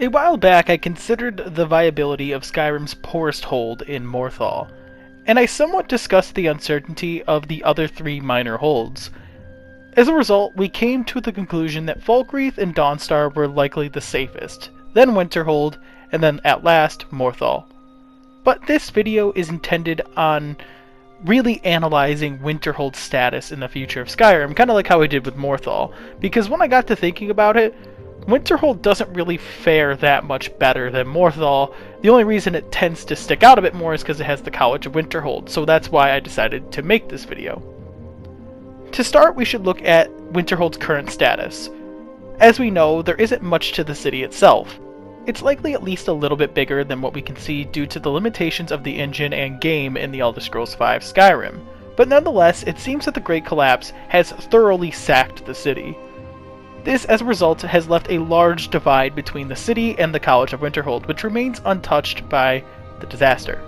A while back, I considered the viability of Skyrim's poorest hold in Morthal, and I somewhat discussed the uncertainty of the other three minor holds. As a result, we came to the conclusion that Falkreath and Dawnstar were likely the safest, then Winterhold, and then at last Morthal. But this video is intended on really analyzing Winterhold's status in the future of Skyrim, kind of like how I did with Morthal, because when I got to thinking about it, Winterhold doesn't really fare that much better than Morthal. The only reason it tends to stick out a bit more is because it has the College of Winterhold, so that's why I decided to make this video. To start, we should look at Winterhold's current status. As we know, there isn't much to the city itself. It's likely at least a little bit bigger than what we can see due to the limitations of the engine and game in the Elder Scrolls V Skyrim, but nonetheless, it seems that the Great Collapse has thoroughly sacked the city. This, as a result, has left a large divide between the city and the College of Winterhold, which remains untouched by the disaster.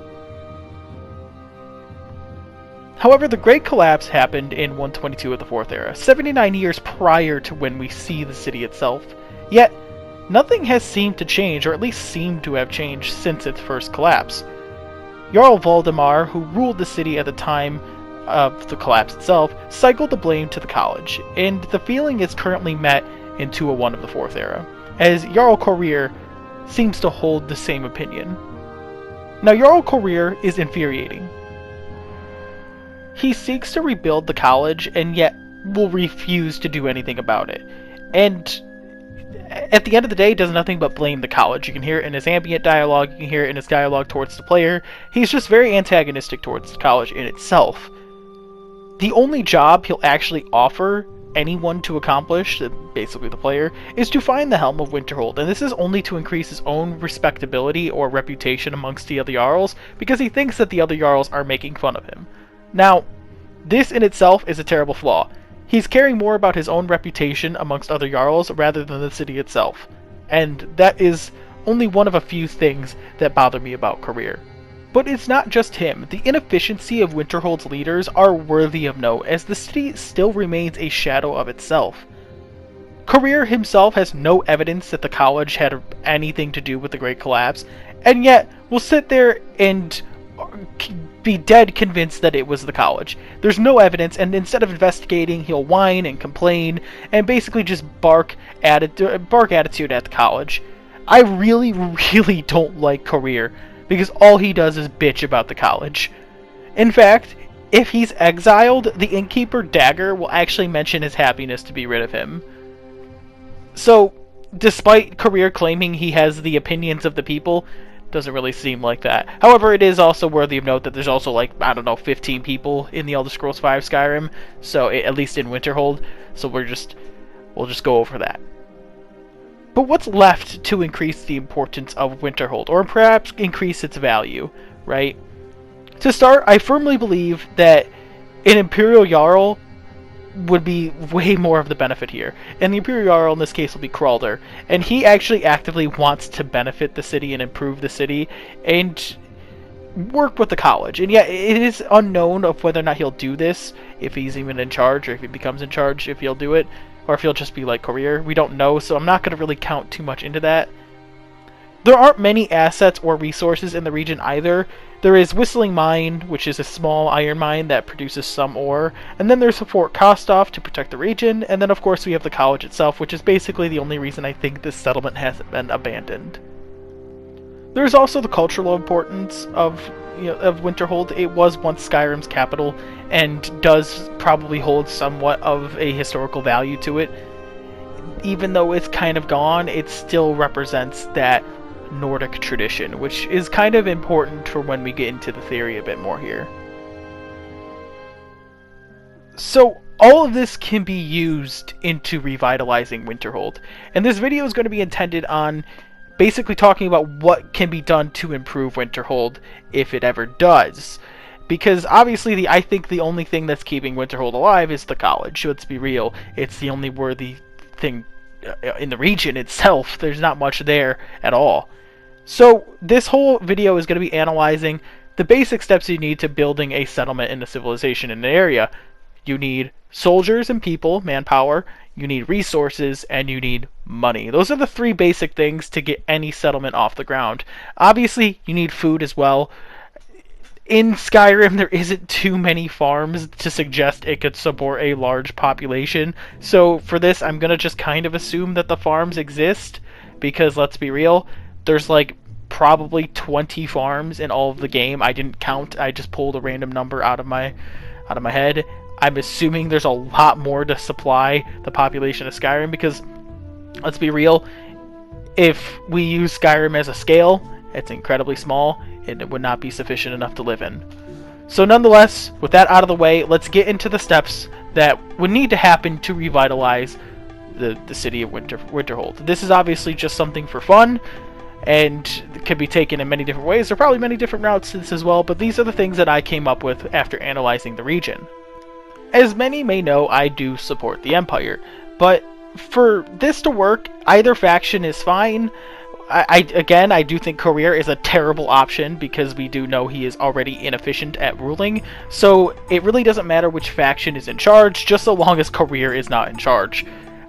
However, the Great Collapse happened in 122 of the Fourth Era, 79 years prior to when we see the city itself, yet nothing has seemed to change, or at least seemed to have changed, since its first collapse. Jarl Valdemar, who ruled the city at the time of the collapse itself, cycled the blame to the college, and the feeling is currently met in 201 of the Fourth Era, as Jarl Corir seems to hold the same opinion. Now, Jarl Corir is infuriating. He seeks to rebuild the college, and yet will refuse to do anything about it, and at the end of the day, does nothing but blame the college. You can hear it in his ambient dialogue, you can hear it in his dialogue towards the player. He's just very antagonistic towards the college in itself. The only job he'll actually offer anyone to accomplish, basically the player, is to find the Helm of Winterhold, and this is only to increase his own respectability or reputation amongst the other Jarls, because he thinks that the other Jarls are making fun of him. Now, this in itself is a terrible flaw. He's caring more about his own reputation amongst other Jarls rather than the city itself, and that is only one of a few things that bother me about Corir. But it's not just him. The inefficiency of Winterhold's leaders are worthy of note, as the city still remains a shadow of itself. Corir himself has no evidence that the college had anything to do with the Great Collapse, and yet will sit there and be dead convinced that it was the college. There's no evidence, and instead of investigating, he'll whine and complain, and basically just bark attitude at the college. I really don't like Corir, because all he does is bitch about the college. In fact, if he's exiled, the innkeeper Dagger will actually mention his happiness to be rid of him. So, despite Corir claiming he has the opinions of the people, doesn't really seem like that. However, it is also worthy of note that there's also, like, I don't know, 15 people in the Elder Scrolls V Skyrim, so at least in Winterhold, so we'll just go over that. But what's left to increase the importance of Winterhold, or perhaps increase its value, right? To start, I firmly believe that an Imperial Jarl would be way more of the benefit here. And the Imperial Jarl in this case will be Kralder. And he actually actively wants to benefit the city and improve the city and work with the college. And yet it is unknown of whether or not he'll do this, if he's even in charge, or if he becomes in charge, if he'll do it, or if he'll just be like Corir. We don't know, so I'm not going to really count too much into that. There aren't many assets or resources in the region either. There is Whistling Mine, which is a small iron mine that produces some ore, and then there's Fort Kostov to protect the region, and then of course we have the college itself, which is basically the only reason I think this settlement hasn't been abandoned. There's also the cultural importance of Winterhold. It was once Skyrim's capital, and does probably hold somewhat of a historical value to it. Even though it's kind of gone, it still represents that Nordic tradition, which is kind of important for when we get into the theory a bit more here. So all of this can be used into revitalizing Winterhold, and this video is going to be intended on basically talking about what can be done to improve Winterhold if it ever does. Because obviously I think the only thing that's keeping Winterhold alive is the college. Let's be real, it's the only worthy thing in the region itself. There's not much there at all. So this whole video is going to be analyzing the basic steps you need to building a settlement and a civilization in an area. You need soldiers and people, manpower. you need resources, and you need money. Those are the three basic things to get any settlement off the ground. Obviously, you need food as well. In Skyrim, there isn't too many farms to suggest it could support a large population. So for this, I'm going to just kind of assume that the farms exist, because let's be real, there's like probably 20 farms in all of the game. I didn't count. I just pulled a random number out of my head. I'm assuming there's a lot more to supply the population of Skyrim, because let's be real, if we use Skyrim as a scale, it's incredibly small, and it would not be sufficient enough to live in. So nonetheless, with that out of the way, let's get into the steps that would need to happen to revitalize the city of Winterhold. This is obviously just something for fun, and it can be taken in many different ways. There are probably many different routes to this as well, but these are the things that I came up with after analyzing the region. As many may know, I do support the Empire, but for this to work, either faction is fine. Again, I do think Career is a terrible option, because we do know he is already inefficient at ruling, so it really doesn't matter which faction is in charge, just so long as Career is not in charge.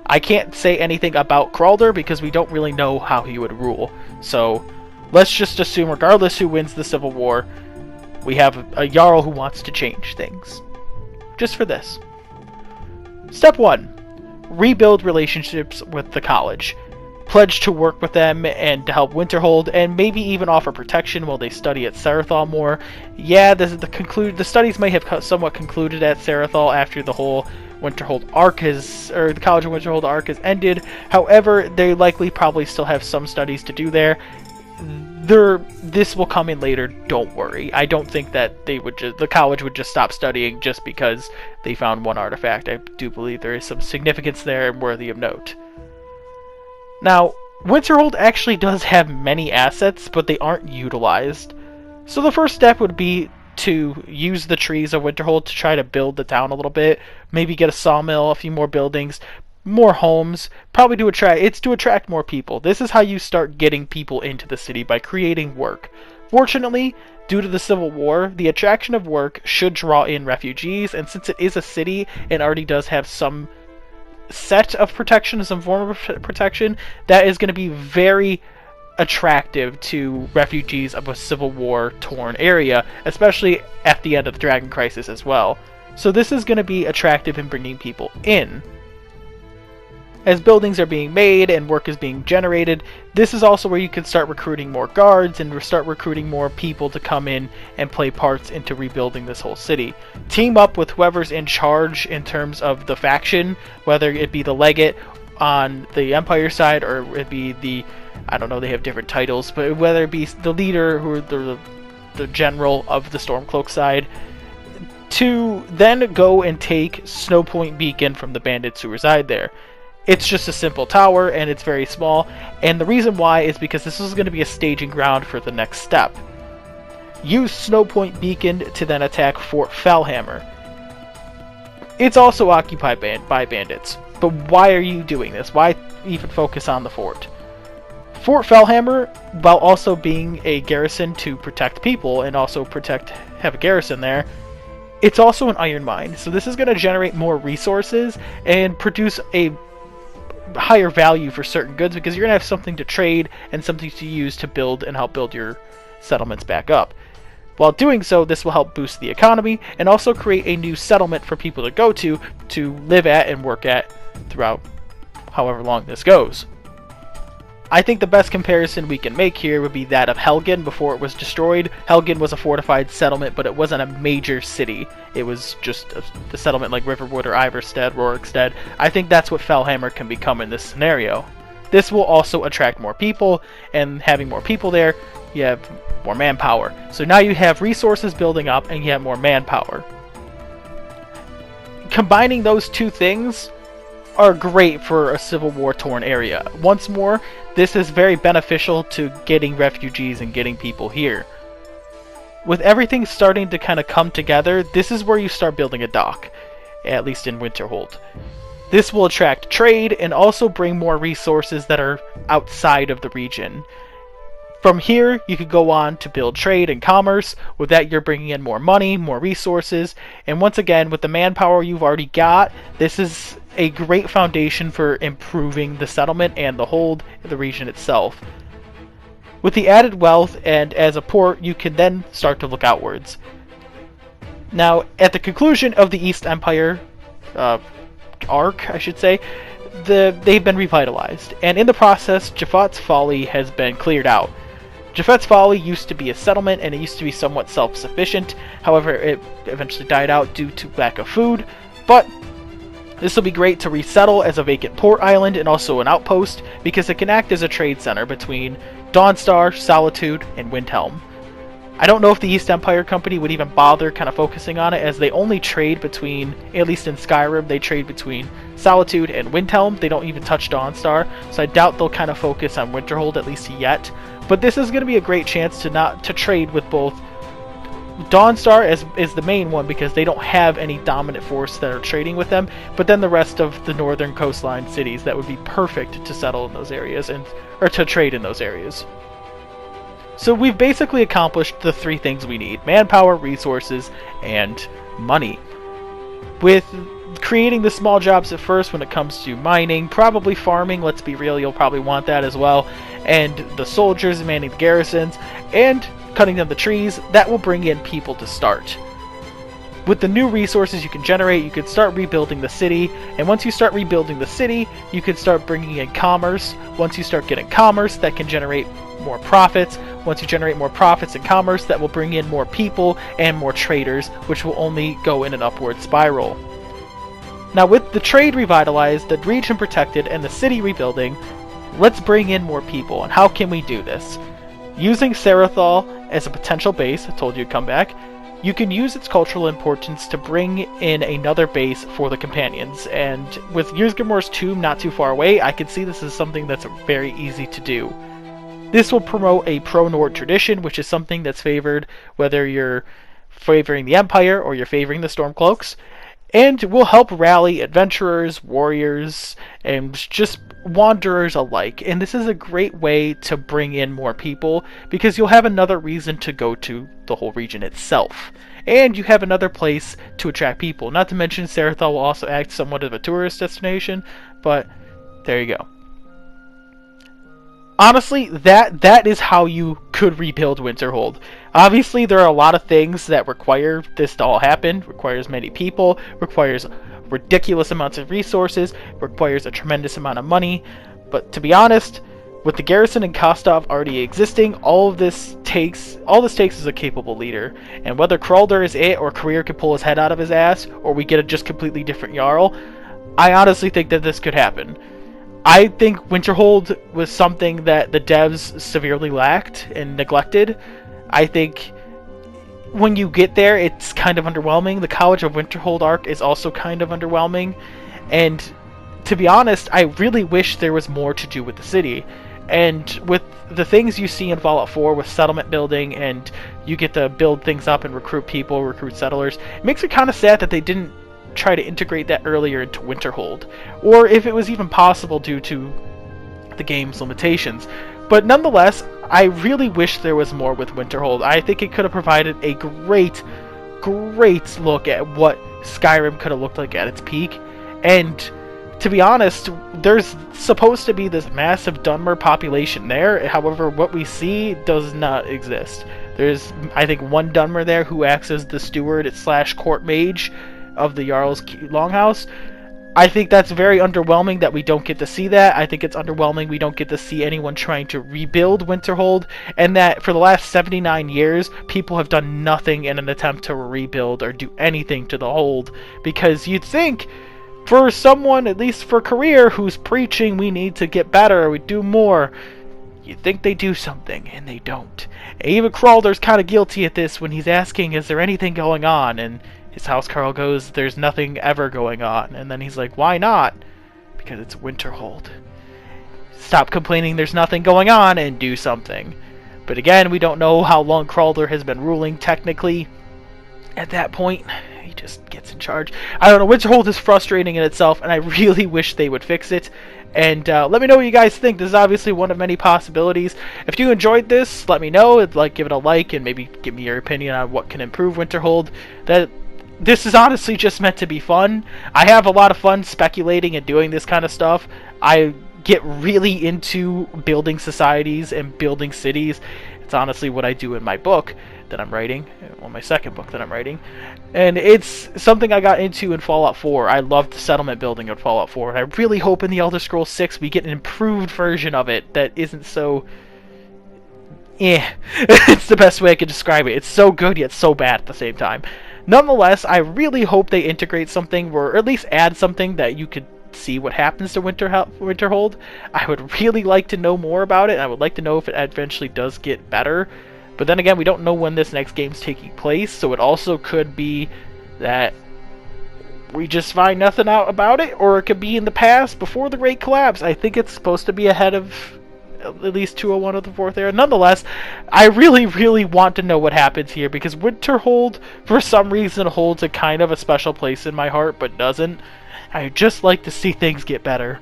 I can't say anything about Kralder, because we don't really know how he would rule, so let's just assume regardless who wins the Civil War, we have a Jarl who wants to change things. Just for this. Step 1. Rebuild relationships with the college. Pledge to work with them and to help Winterhold, and maybe even offer protection while they study at Sarathal more. Yeah, the studies may have somewhat concluded at Sarathal after the whole Winterhold arc the College of Winterhold arc has ended. However, they likely probably still have some studies to do there. This will come in later, don't worry. I don't think that the college would just stop studying just because they found one artifact. I do believe there is some significance there and worthy of note. Now, Winterhold actually does have many assets, but they aren't utilized. So the first step would be to use the trees of Winterhold to try to build the town a little bit. Maybe get a sawmill, a few more buildings, more homes, probably to attract more people. This is how you start getting people into the city, by creating work. Fortunately, due to the Civil War, the attraction of work should draw in refugees, and since it is a city and already does have some set of protection, some form of protection, that is going to be very attractive to refugees of a Civil War torn area, especially at the end of the Dragon Crisis as well. So this is going to be attractive in bringing people in. As buildings are being made and work is being generated, this is also where you can start recruiting more guards and start recruiting more people to come in and play parts into rebuilding this whole city. Team up with whoever's in charge in terms of the faction, whether it be the legate on the Empire side or it be the, I don't know, they have different titles, but whether it be the leader or the general of the Stormcloak side, to then go and take Snowpoint Beacon from the bandits who reside there. It's just a simple tower, and it's very small, and the reason why is because this is going to be a staging ground for the next step. Use Snowpoint Beacon to then attack Fort Fellhammer. It's also occupied by bandits, but why are you doing this? Why even focus on the fort? Fort Fellhammer, while also being a garrison to protect people and also have a garrison there, it's also an iron mine, so this is going to generate more resources and produce a higher value for certain goods, because you're going to have something to trade and something to use to build and help build your settlements back up. While doing so, this will help boost the economy and also create a new settlement for people to go to live at and work at throughout however long this goes. I think the best comparison we can make here would be that of Helgen before it was destroyed. Helgen was a fortified settlement, but it wasn't a major city. It was just a settlement like Riverwood or Iverstead, Rorikstead. I think that's what Fellhammer can become in this scenario. This will also attract more people, and having more people there, you have more manpower. So now you have resources building up, and you have more manpower. Combining those two things are great for a Civil War torn area. Once more, this is very beneficial to getting refugees and getting people here. With everything starting to kind of come together, this is where you start building a dock, at least in Winterhold. This will attract trade and also bring more resources that are outside of the region. From here, you could go on to build trade and commerce. With that, you're bringing in more money, more resources, and once again, with the manpower you've already got, this is a great foundation for improving the settlement and the hold of the region itself. With the added wealth and as a port, you can then start to look outwards. Now, at the conclusion of the East Empire arc, I should say, they've been revitalized, and in the process, Jafat's Folly has been cleared out. Jafat's Folly used to be a settlement, and it used to be somewhat self-sufficient. However, it eventually died out due to lack of food, but this will be great to resettle as a vacant port island and also an outpost, because it can act as a trade center between Dawnstar, Solitude, and Windhelm. I don't know if the East Empire Company would even bother kind of focusing on it, as they only trade between, at least in Skyrim, they trade between Solitude and Windhelm. They don't even touch Dawnstar, so I doubt they'll kind of focus on Winterhold, at least yet. But this is going to be a great chance to trade with both Dawnstar is the main one, because they don't have any dominant force that are trading with them, but then the rest of the northern coastline cities that would be perfect to settle in those areas, or to trade in those areas. So we've basically accomplished the three things we need: manpower, resources, and money. With creating the small jobs at first when it comes to mining, probably farming, let's be real, you'll probably want that as well, and the soldiers manning the garrisons, and cutting down the trees, that will bring in people to start. With the new resources you can generate, you can start rebuilding the city, and once you start rebuilding the city, you can start bringing in commerce. Once you start getting commerce, that can generate more profits. Once you generate more profits and commerce, that will bring in more people and more traders, which will only go in an upward spiral. Now, with the trade revitalized, the region protected, and the city rebuilding, let's bring in more people. And how can we do this? Using Sarathal as a potential base, I told you to come back, you can use its cultural importance to bring in another base for the companions. And with Ysgramor's tomb not too far away, I can see this is something that's very easy to do. This will promote a pro-Nord tradition, which is something that's favored whether you're favoring the Empire or you're favoring the Stormcloaks, and will help rally adventurers, warriors, and just wanderers alike. And this is a great way to bring in more people, because you'll have another reason to go to the whole region itself. And you have another place to attract people. Not to mention Sarathal will also act somewhat of a tourist destination, but there you go. Honestly, that is how you could rebuild Winterhold. Obviously, there are a lot of things that require this to all happen. Requires many people, requires ridiculous amounts of resources, requires a tremendous amount of money. But to be honest, with the garrison and Kostov already existing, all this takes is a capable leader. And whether Kralder is it, or Career can pull his head out of his ass, or we get a just completely different Jarl, I honestly think that this could happen. I think Winterhold was something that the devs severely lacked and neglected. I think when you get there, it's kind of underwhelming. The College of Winterhold arc is also kind of underwhelming. And to be honest, I really wish there was more to do with the city. And with the things you see in Fallout 4 with settlement building, and you get to build things up and recruit people, recruit settlers, it makes it kind of sad that they didn't try to integrate that earlier into Winterhold, or if it was even possible due to the game's limitations. But nonetheless, I really wish there was more with Winterhold. I think it could have provided a great look at what Skyrim could have looked like at its peak. And to be honest, there's supposed to be this massive Dunmer population there. However, what we see does not exist. There's, I think, one Dunmer there who acts as the steward / court mage of the Jarl's Longhouse. I think that's very underwhelming that we don't get to see that. I think it's underwhelming we don't get to see anyone trying to rebuild Winterhold, and that for the last 79 years, people have done nothing in an attempt to rebuild or do anything to the hold, because you'd think for someone, at least for Career, who's preaching we need to get better, we do more, you'd think they do something, and they don't. And even Kralder's kind of guilty at this when he's asking, is there anything going on? And his housecarl goes, there's nothing ever going on. And then he's like, why not? Because it's Winterhold. Stop complaining there's nothing going on and do something. But again, we don't know how long Kralder has been ruling technically. At that point, he just gets in charge. I don't know, Winterhold is frustrating in itself, and I really wish they would fix it. And let me know what you guys think. This is obviously one of many possibilities. If you enjoyed this, let me know. Give it a like and maybe give me your opinion on what can improve Winterhold. This is honestly just meant to be fun. I have a lot of fun speculating and doing this kind of stuff. I get really into building societies and building cities. It's honestly what I do in my book that I'm writing, well, my second book that I'm writing, and it's something I got into in Fallout 4. I loved the settlement building in Fallout 4, and I really hope in the Elder Scrolls 6 we get an improved version of it that isn't so it's the best way I could describe it. It's so good yet so bad at the same time. Nonetheless, I really hope they integrate something, or at least add something that you could see what happens to Winterhold. I would really like to know more about it. I would like to know if it eventually does get better. But then again, we don't know when this next game's taking place, so it also could be that we just find nothing out about it, or it could be in the past before the Great Collapse. I think it's supposed to be ahead of at least 201 of the Fourth Era. Nonetheless, I really, really want to know what happens here, because Winterhold, for some reason, holds a kind of a special place in my heart, but doesn't. I just like to see things get better.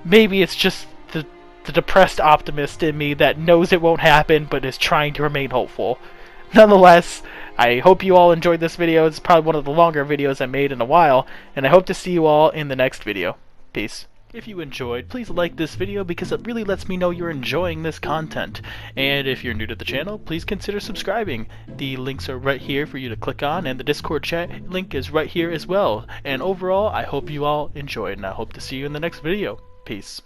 Maybe it's just the depressed optimist in me that knows it won't happen, but is trying to remain hopeful. Nonetheless, I hope you all enjoyed this video. It's probably one of the longer videos I made in a while, and I hope to see you all in the next video. Peace. If you enjoyed, please like this video because it really lets me know you're enjoying this content. And if you're new to the channel, please consider subscribing. The links are right here for you to click on, and the Discord chat link is right here as well. And overall, I hope you all enjoyed, and I hope to see you in the next video. Peace.